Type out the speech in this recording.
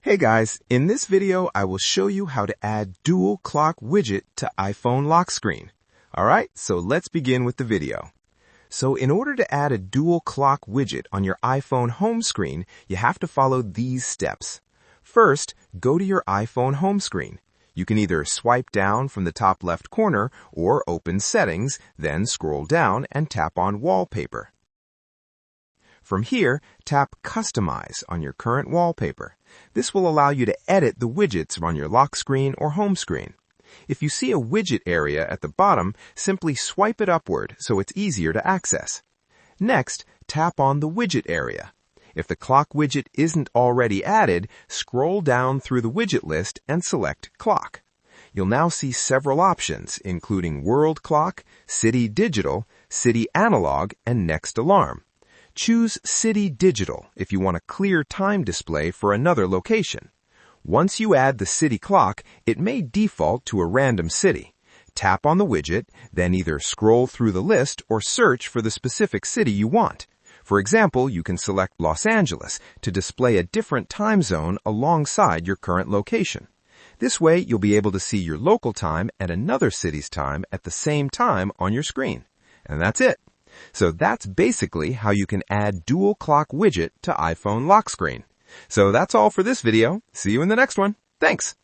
Hey guys, in this video I will show you how to add dual clock widget to iPhone lock screen. Alright, so let's begin with the video. So in order to add a dual clock widget on your iPhone home screen, you have to follow these steps. First, go to your iPhone home screen. You can either swipe down from the top left corner or open Settings, then scroll down and tap on Wallpaper. From here, tap Customize on your current wallpaper. This will allow you to edit the widgets on your lock screen or home screen. If you see a widget area at the bottom, simply swipe it upward so it's easier to access. Next, tap on the widget area. If the clock widget isn't already added, scroll down through the widget list and select Clock. You'll now see several options, including World Clock, City Digital, City Analog, and Next Alarm. Choose City Digital if you want a clear time display for another location. Once you add the city clock, it may default to a random city. Tap on the widget, then either scroll through the list or search for the specific city you want. For example, you can select Los Angeles to display a different time zone alongside your current location. This way, you'll be able to see your local time and another city's time at the same time on your screen. And that's it. So that's basically how you can add dual clock widget to iPhone lock screen. So that's all for this video. See you in the next one. Thanks.